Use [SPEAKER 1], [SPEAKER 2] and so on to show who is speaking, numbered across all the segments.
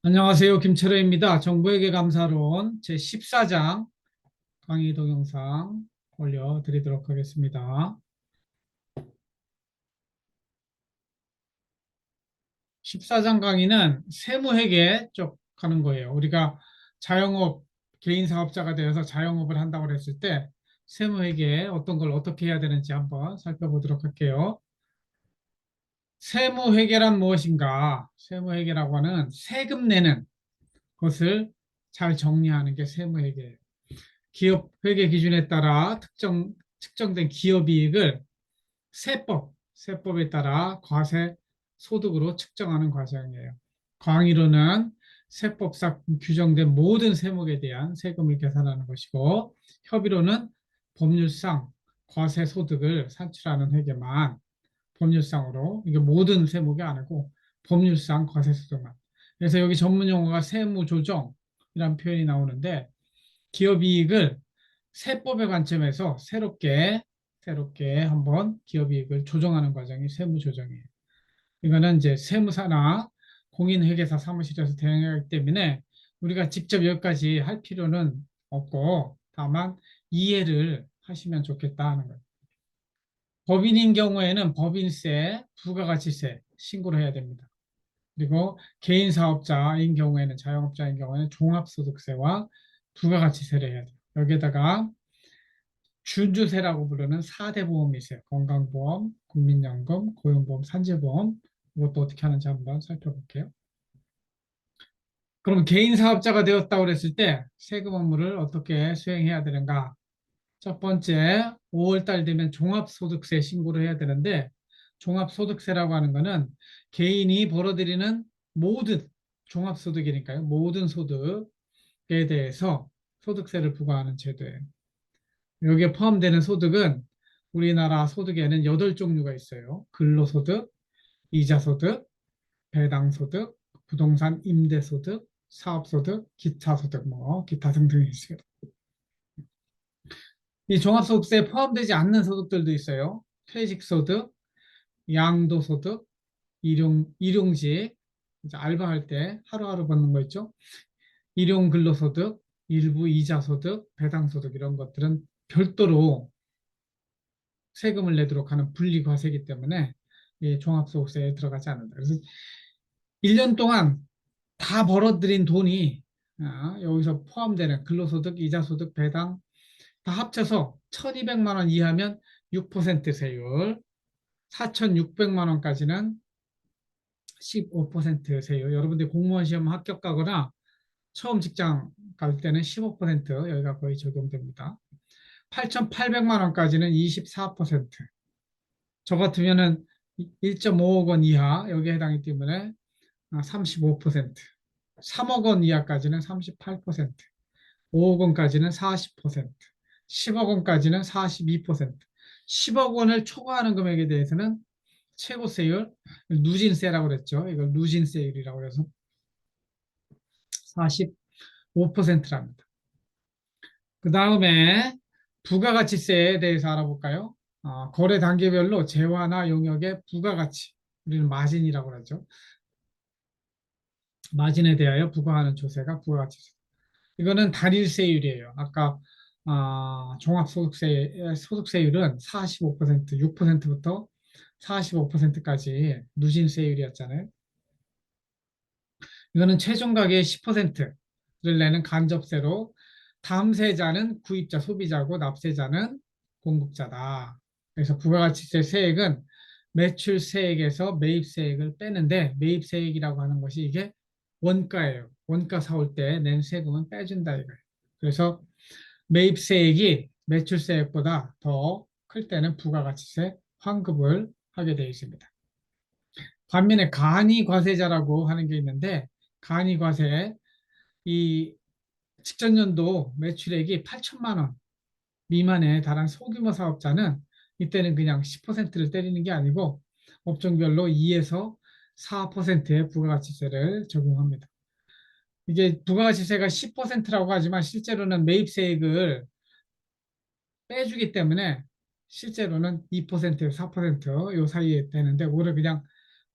[SPEAKER 1] 안녕하세요. 김철호입니다. 정부에게 감사론 제14장 강의 동영상 올려드리도록 하겠습니다. 14장 강의는 세무회계 쪽 하는 거예요. 우리가 자영업, 개인 사업자가 되어서 자영업을 한다고 했을 때 세무회계 어떤 걸 어떻게 해야 되는지 한번 살펴보도록 할게요. 세무회계란 무엇인가? 세무회계라고 하는 세금 내는 것을 잘 정리하는 게 세무회계예요. 기업 회계 기준에 따라 측정된 기업이익을 세법에 따라 과세 소득으로 측정하는 과정이에요. 광의로는 세법상 규정된 모든 세목에 대한 세금을 계산하는 것이고, 협의로는 법률상 과세 소득을 산출하는 회계만 법률상으로, 이게 모든 세목이 아니고 법률상 과세 소득만. 그래서 여기 전문 용어가 세무조정이라는 표현이 나오는데, 기업이익을 세법의 관점에서 새롭게 한번 기업이익을 조정하는 과정이 세무조정이에요. 이거는 이제 세무사나 공인회계사 사무실에서 대행하기 때문에 우리가 직접 여기까지 할 필요는 없고, 다만 이해를 하시면 좋겠다 하는 거예요. 법인인 경우에는 법인세, 부가가치세 신고를 해야 됩니다. 그리고 개인 사업자인 경우에는, 자영업자인 경우에는 종합소득세와 부가가치세를 해야 돼요. 여기에다가 준주세라고 부르는 4대 보험이 있어요. 건강보험, 국민연금, 고용보험, 산재보험. 이것도 어떻게 하는지 한번 살펴볼게요. 그럼 개인 사업자가 되었다고 그랬을 때 세금 업무를 어떻게 수행해야 되는가? 첫 번째, 5월 달 되면 종합소득세 신고를 해야 되는데, 종합소득세라고 하는 거는 개인이 벌어들이는 모든, 종합소득이니까요. 모든 소득에 대해서 소득세를 부과하는 제도예요. 여기에 포함되는 소득은 우리나라 소득에는 8종류가 있어요. 근로소득, 이자소득, 배당소득, 부동산 임대소득, 사업소득, 기타소득, 기타 등등이 있어요. 이 종합소득세에 포함되지 않는 소득들도 있어요. 퇴직소득, 양도소득, 일용직, 이제 알바할 때 하루하루 받는 거 있죠. 일용근로소득, 일부 이자소득, 배당소득 이런 것들은 별도로 세금을 내도록 하는 분리과세이기 때문에 이 종합소득세에 들어가지 않는다. 그래서 1년 동안 다 벌어들인 돈이 여기서 포함되는 근로소득, 이자소득, 배당 다 합쳐서 1,200만 원 이하면 6% 세율, 4,600만 원까지는 15% 세율. 여러분들이 공무원 시험 합격하거나 처음 직장 갈 때는 15% 여기가 거의 적용됩니다. 8,800만 원까지는 24%. 저 같으면은 1.5억 원 이하 여기에 해당이기 때문에 35%, 3억 원 이하까지는 38%, 5억 원까지는 40%, 10억 원까지는 42%, 10억 원을 초과하는 금액에 대해서는 최고세율, 누진세라고 그랬죠. 이걸 누진세율이라고 해서 45%랍니다. 그 다음에 부가가치세에 대해서 알아볼까요? 거래 단계별로 재화나 용역의 부가가치, 우리는 마진이라고 그러죠. 마진에 대하여 부과하는 조세가 부가가치세. 이거는 단일세율이에요. 아까 소득세율은 45%, 6%부터 45%까지 누진세율이었잖아요. 이거는 최종 가격의 10%를 내는 간접세로 담세자는 구입자, 소비자고 납세자는 공급자다. 그래서 부가가치세 세액은 매출세액에서 매입세액을 빼는데, 매입세액이라고 하는 것이 이게 원가예요. 원가 사올 때 낸 세금은 빼준다 이거예요. 그래서 매입세액이 매출세액보다 더 클 때는 부가가치세 환급을 하게 되어 있습니다. 반면에 간이과세자라고 하는 게 있는데, 간이과세 이 직전 연도 매출액이 8천만 원 미만에 달한 소규모 사업자는 이때는 그냥 10%를 때리는 게 아니고 업종별로 2에서 4%의 부가가치세를 적용합니다. 이게 부가가치세가 10%라고 하지만 실제로는 매입세액을 빼주기 때문에 실제로는 2%, 4%요 사이에 되는데, 그거를 그냥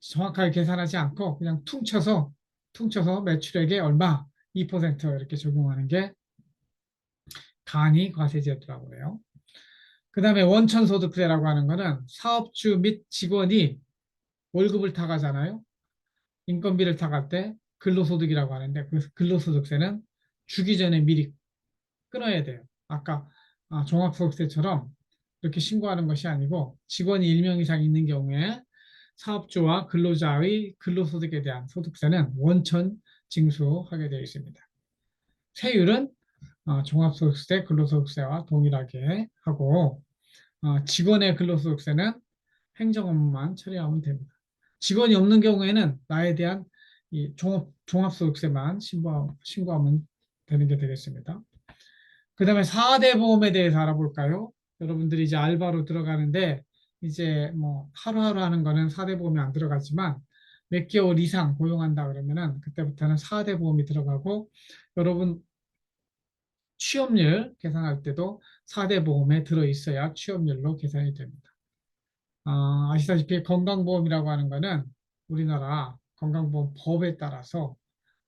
[SPEAKER 1] 정확하게 계산하지 않고 그냥 퉁쳐서 퉁쳐서 매출액의 얼마? 2% 이렇게 적용하는 게 간이과세제도라고 해요. 그 다음에 원천소득세라고 하는 거는 사업주 및 직원이 월급을 타가잖아요. 인건비를 타갈 때 근로소득이라고 하는데 그 근로소득세는 주기 전에 미리 끊어야 돼요. 아까 종합소득세처럼 이렇게 신고하는 것이 아니고 직원이 1명 이상 있는 경우에 사업주와 근로자의 근로소득에 대한 소득세는 원천 징수하게 되어 있습니다. 세율은 종합소득세, 근로소득세와 동일하게 하고 직원의 근로소득세는 행정업무만 처리하면 됩니다. 직원이 없는 경우에는 나에 대한 이 종합소득세만 신고하면 되는 게 되겠습니다. 그 다음에 4대 보험에 대해서 알아볼까요? 여러분들이 이제 알바로 들어가는데 이제 뭐 하루하루 하는 거는 4대 보험이 안 들어가지만 몇 개월 이상 고용한다 그러면은 그때부터는 4대 보험이 들어가고 여러분 취업률 계산할 때도 4대 보험에 들어있어야 취업률로 계산이 됩니다. 아시다시피 건강보험이라고 하는 거는 우리나라 건강보험 법에 따라서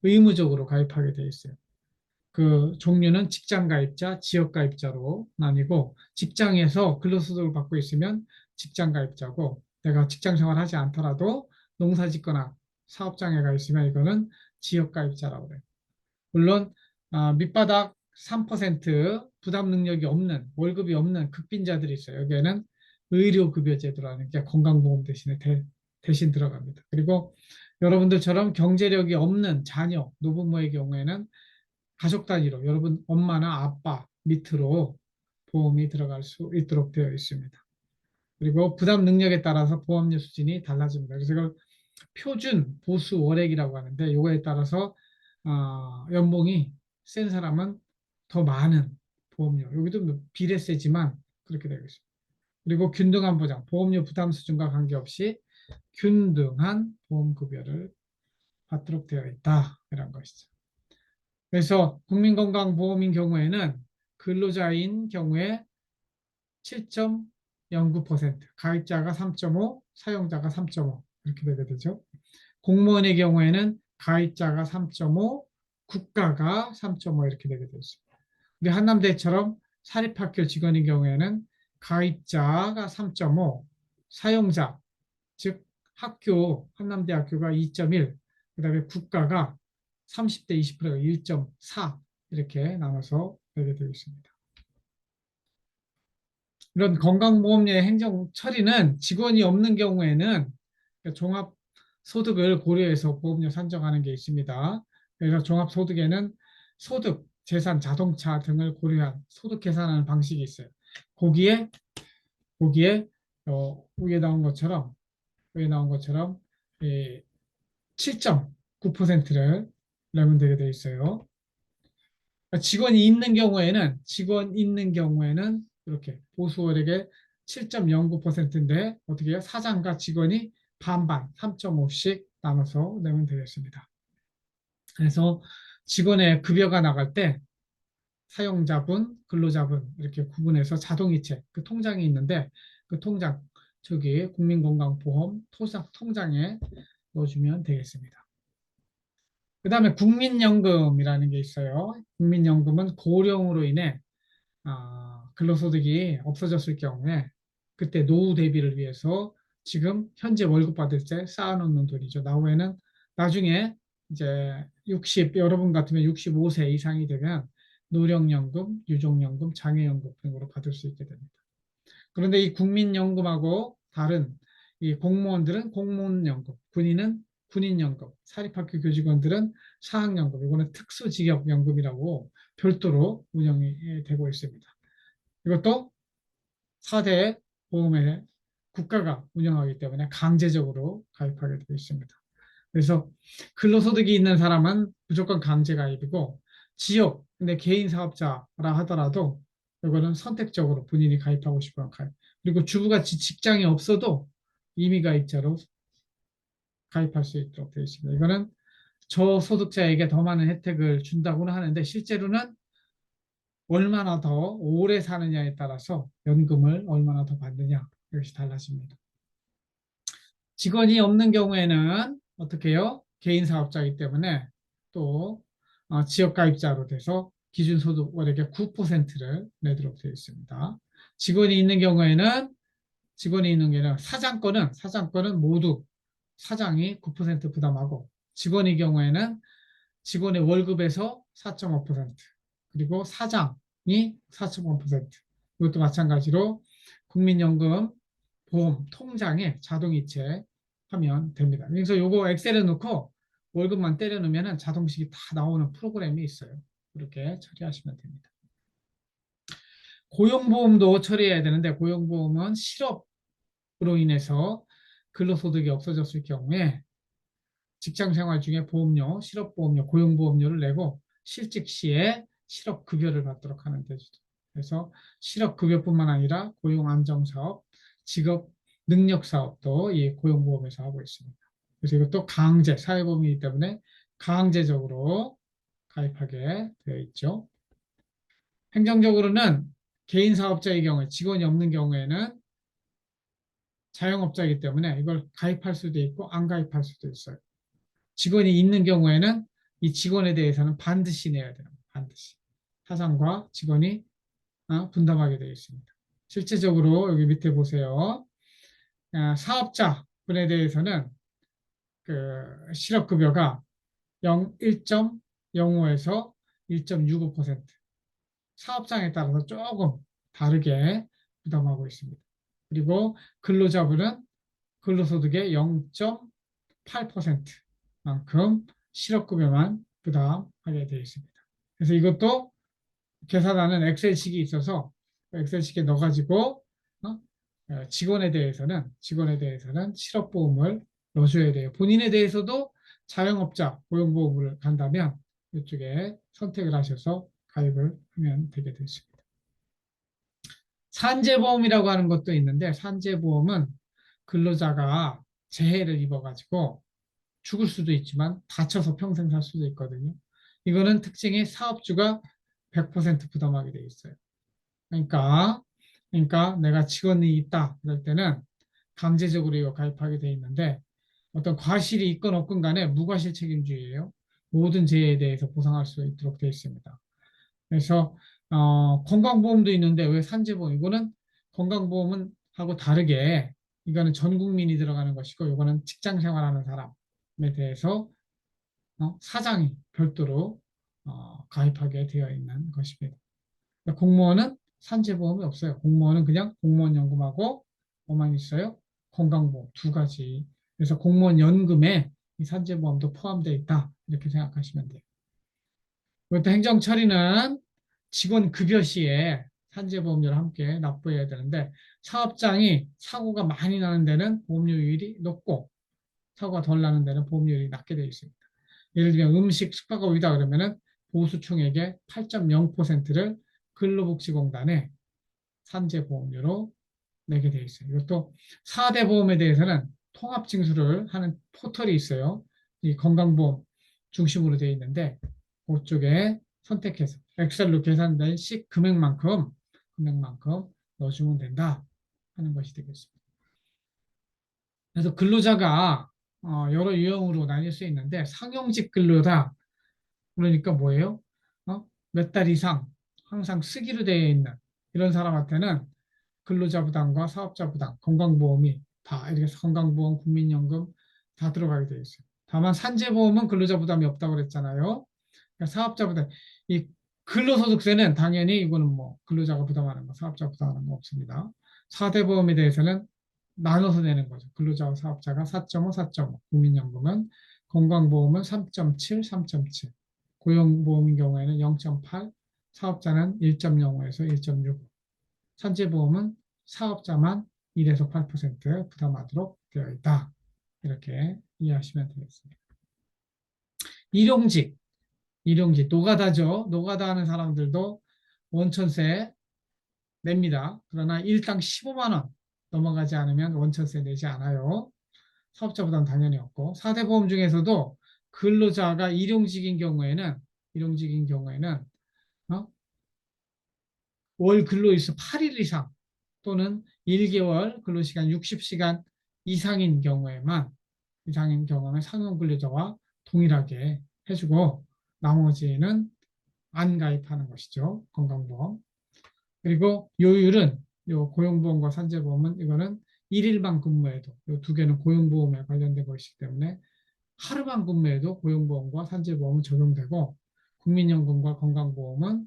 [SPEAKER 1] 의무적으로 가입하게 되어 있어요. 그 종류는 직장가입자, 지역가입자로 나뉘고 직장에서 근로소득을 받고 있으면 직장가입자고 내가 직장생활 하지 않더라도 농사짓거나 사업장애가 있으면 이거는 지역가입자라고 그래요. 물론 밑바닥 3% 부담 능력이 없는 월급이 없는 극빈자들이 있어요. 여기에는 의료급여제도라는 게 건강보험 대신에 대신 들어갑니다. 그리고 여러분들처럼 경제력이 없는 자녀, 노부모의 경우에는 가족 단위로 여러분 엄마나 아빠 밑으로 보험이 들어갈 수 있도록 되어 있습니다. 그리고 부담 능력에 따라서 보험료 수준이 달라집니다. 그래서 이걸 표준 보수 월액이라고 하는데 이거에 따라서 연봉이 센 사람은 더 많은 보험료. 여기도 뭐 비례세지만 그렇게 되어 있습니다. 그리고 균등한 보장, 보험료 부담 수준과 관계없이 균등한 보험급여를 받도록 되어 있다. 이런 것이죠. 그래서 국민건강보험인 경우에는 근로자인 경우에 7.09%, 가입자가 3.5, 사용자가 3.5 이렇게 되게 되죠. 공무원의 경우에는 가입자가 3.5, 국가가 3.5 이렇게 되게 되어 있습니다. 우리 한남대처럼 사립학교 직원인 경우에는 가입자가 3.5, 사용자, 즉 학교, 한남대학교가 2.1, 그다음에 국가가 30대 20%가 1.4 이렇게 나눠서 되게 되어 있습니다. 이런 건강보험료의 행정 처리는 직원이 없는 경우에는 종합소득을 고려해서 보험료 산정하는 게 있습니다. 그래서 종합소득에는 소득, 재산, 자동차 등을 고려한 소득 계산하는 방식이 있어요. 거기에 위에 나온 것처럼 7.9%를 내면 되게 돼 있어요. 직원 있는 경우에는 이렇게 보수월액의 7.09%인데 어떻게 해요? 사장과 직원이 반반 3.5씩 나눠서 내면 되겠습니다. 그래서 직원의 급여가 나갈 때 사용자분, 근로자분 이렇게 구분해서 자동이체 그 통장이 있는데 그 통장 저기 국민건강보험 통장에 넣어주면 되겠습니다. 그 다음에 국민연금이라는 게 있어요. 국민연금은 고령으로 인해 근로소득이 없어졌을 경우에 그때 노후 대비를 위해서 지금 현재 월급 받을 때 쌓아놓는 돈이죠. 나중에 이제 여러분 같으면 65세 이상이 되면 노령연금, 유족연금, 장애연금 등으로 받을 수 있게 됩니다. 그런데 이 국민연금하고 다른 이 공무원들은 공무원연금, 군인은 군인연금, 사립학교 교직원들은 사학연금, 이거는 특수직업연금이라고 별도로 운영이 되고 있습니다. 이것도 4대 보험에 국가가 운영하기 때문에 강제적으로 가입하게 되어 있습니다. 그래서 근로소득이 있는 사람은 무조건 강제 가입이고 근데 개인 사업자라 하더라도 이거는 선택적으로 본인이 가입하고 싶으면 가입. 그리고 주부가 직장이 없어도 임의가입자로 가입할 수 있도록 되어 있습니다. 이거는 저소득자에게 더 많은 혜택을 준다고는 하는데 실제로는 얼마나 더 오래 사느냐에 따라서 연금을 얼마나 더 받느냐 이것이 달라집니다. 직원이 없는 경우에는 어떻게 해요? 개인 사업자이기 때문에 또 지역가입자로 돼서 기준소득월액의 9%를 내도록 되어 있습니다. 직원이 있는 경우에는 사장권은 모두 사장이 9% 부담하고 직원의 경우에는 직원의 월급에서 4.5% 그리고 사장이 4.5% 이것도 마찬가지로 국민연금 보험 통장에 자동 이체하면 됩니다. 그래서 요거 엑셀에 넣고 월급만 때려 넣으면 자동식이 다 나오는 프로그램이 있어요. 그렇게 처리하시면 됩니다. 고용보험도 처리해야 되는데 고용보험은 실업으로 인해서 근로소득이 없어졌을 경우에 직장생활 중에 보험료, 실업보험료, 고용보험료를 내고 실직 시에 실업급여를 받도록 하는 데죠. 그래서 실업급여뿐만 아니라 고용안정사업, 직업능력사업도 이 고용보험에서 하고 있습니다. 그래서 이것도 강제, 사회보험이기 때문에 강제적으로 가입하게 되어 있죠. 행정적으로는 개인 사업자의 경우에 직원이 없는 경우에는 자영업자이기 때문에 이걸 가입할 수도 있고 안 가입할 수도 있어요. 직원이 있는 경우에는 이 직원에 대해서는 반드시 내야 돼요. 반드시. 사장과 직원이 분담하게 되어 있습니다. 실제적으로 여기 밑에 보세요. 사업자분에 대해서는 그 실업급여가 1.05에서 1.65% 사업장에 따라서 조금 다르게 부담하고 있습니다. 그리고 근로자분은 근로소득의 0.8%만큼 실업급여만 부담하게 되어 있습니다. 그래서 이것도 계산하는 엑셀식이 있어서 엑셀식에 넣어가지고 직원에 대해서는 실업보험을 넣어줘야 돼요. 본인에 대해서도 자영업자 고용보험을 간다면 이쪽에 선택을 하셔서 가입을 하면 되게 되습니다. 산재보험이라고 하는 것도 있는데 산재보험은 근로자가 재해를 입어가지고 죽을 수도 있지만 다쳐서 평생 살 수도 있거든요. 이거는 특징이 사업주가 100% 부담하게 돼 있어요. 그러니까 내가 직원이 있다 그럴 때는 강제적으로 이거 가입하게 돼 있는데 어떤 과실이 있건 없건 간에 무과실 책임주의예요. 모든 재해에 대해서 보상할 수 있도록 되어 있습니다. 그래서 건강보험도 있는데 왜 산재보험? 이거는 건강보험은 하고 다르게 이거는 전 국민이 들어가는 것이고 이거는 직장 생활하는 사람에 대해서 사장이 별도로 가입하게 되어 있는 것입니다. 그러니까 공무원은 산재보험이 없어요. 공무원은 그냥 공무원 연금하고 뭐만 있어요? 건강보험 두 가지. 그래서 공무원 연금에 이 산재보험도 포함되어 있다. 이렇게 생각하시면 돼요. 그것도 행정 처리는 직원 급여 시에 산재보험료를 함께 납부해야 되는데 사업장이 사고가 많이 나는 데는 보험료율이 높고 사고가 덜 나는 데는 보험료율이 낮게 되어 있습니다. 예를 들면 음식 숙박가 오이다 그러면은 보수총액의 8.0%를 근로복지공단에 산재보험료로 내게 되어 있어요. 이것도 4대 보험에 대해서는 통합징수를 하는 포털이 있어요. 이 건강보험 중심으로 되어 있는데 그쪽에 선택해서 엑셀로 계산된 금액만큼 넣어주면 된다 하는 것이 되겠습니다. 그래서 근로자가 여러 유형으로 나뉠 수 있는데 상용직 근로자 그러니까 뭐예요? 몇 달 이상 항상 쓰기로 되어 있는 이런 사람한테는 근로자 부담과 사업자 부담, 건강보험이 다 이렇게 해서 건강보험, 국민연금 다 들어가게 되어 있어요. 다만 산재보험은 근로자 부담이 없다고 그랬잖아요. 그러니까 사업자 부담, 이 근로소득세는 당연히 이거는 뭐 근로자가 부담하는 거, 사업자 부담하는 거 없습니다. 4대 보험에 대해서는 나눠서 내는 거죠. 근로자와 사업자가 4.5, 4.5, 국민연금은 건강보험은 3.7, 3.7, 고용보험인 경우에는 0.8, 사업자는 1.05에서 1.6, 산재보험은 사업자만 1에서 8% 부담하도록 되어 있다. 이렇게 이해하시면 되겠습니다. 일용직, 노가다죠. 노가다 하는 사람들도 원천세 냅니다. 그러나 일당 15만 원 넘어가지 않으면 원천세 내지 않아요. 사업자 부담 당연히 없고 4대 보험 중에서도 근로자가 일용직인 경우에는 어? 월 근로일수 8일 이상 또는 1개월 근로시간 60시간 이상인 경우에만 상용 근로자와 동일하게 해주고 나머지는 안 가입하는 것이죠. 건강보험. 그리고 요율은 요 고용보험과 산재보험은 이거는 일일만 근무해도 이 두 개는 고용보험에 관련된 것이기 때문에 하루만 근무해도 고용보험과 산재보험은 적용되고 국민연금과 건강보험은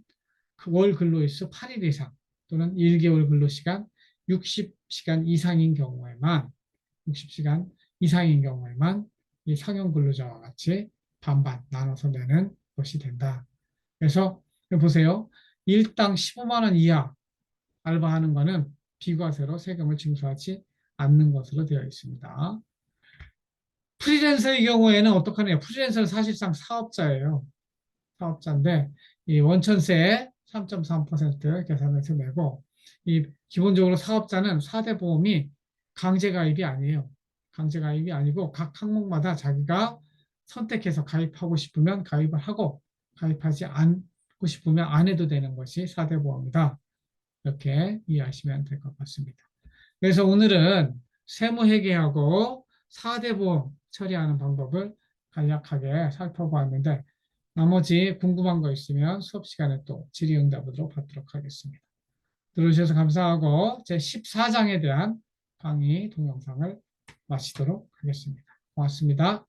[SPEAKER 1] 그월 근로일수 8일 이상 또는 1개월 근로시간 60시간 이상인 경우에만 60시간 이상인 경우에만 이 상용 근로자와 같이 반반 나눠서 내는 것이 된다. 그래서 보세요. 일당 15만 원 이하 알바하는 거는 비과세로 세금을 징수하지 않는 것으로 되어 있습니다. 프리랜서의 경우에는 어떻게 하냐? 프리랜서는 사실상 사업자예요. 사업자인데 이 원천세 3.3% 계산해서 내고 이 기본적으로 사업자는 4대 보험이 강제 가입이 아니에요. 강제 가입이 아니고 각 항목마다 자기가 선택해서 가입하고 싶으면 가입을 하고 가입하지 않고 싶으면 안 해도 되는 것이 4대 보험이다. 이렇게 이해하시면 될 것 같습니다. 그래서 오늘은 세무회계하고 4대 보험 처리하는 방법을 간략하게 살펴보았는데 나머지 궁금한 거 있으면 수업 시간에 또 질의응답으로 받도록 하겠습니다. 들어주셔서 감사하고 제 14장에 대한 강의 동영상을 마치도록 하겠습니다. 고맙습니다.